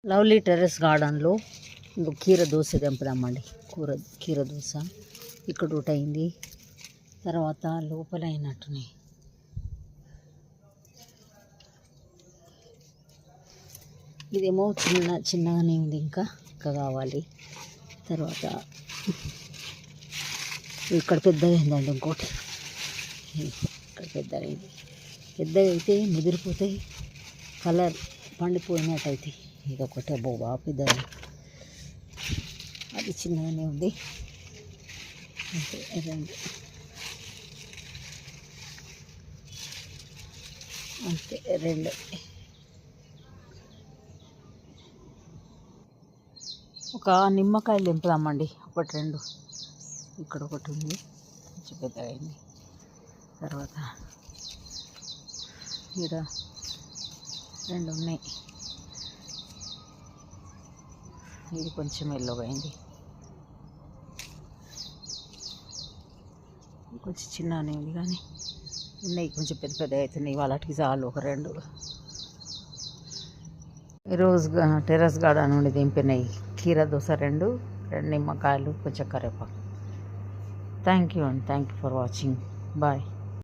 Lovely terrace గార్డెన్లో ఇంకో కీర దోశ తెంపుదామండి. కీర దోశ ఇక్కడ ఒకటి అయింది, తర్వాత లోపల అయినట్టున్నాయి. ఇదేమో చిన్నగానే ఉంది, ఇంకా కావాలి. తర్వాత ఇక్కడ పెద్దగా అయిందండి, ఇంకోటి ఇక్కడ పెద్దగా అయితే ముదిరిపోతాయి, కలర్ పండిపోయినట్టయితే. ఇది ఒకటే బాగా పెద్దది, అది చిన్నగానే ఉంది. అంటే రెండు అంతే, రెండు. ఒక నిమ్మకాయలు తెంపుదామండి, ఒకటి రెండు. ఇక్కడ ఒకటి ఉంది, కొంచెం పెద్దగా అయింది. తర్వాత ఇక్కడ రెండు ఉన్నాయి, ఇది కొంచెం ఎల్లోగా అయింది. కొంచెం చిన్ననే ఉంది, కానీ ఉన్నాయి కొంచెం పెద్ద పెద్దగా అవుతున్నాయి. వాళ్ళకి చాలు ఒక రెండు. ఈరోజు టెర్రస్ గార్డెన్ నుండి దింపినాయి కీర దోశ రెండు నిమ్మకాయలు, కొంచెం కరివేపాకు. థ్యాంక్ యూ అండి, thank you for watching. Bye.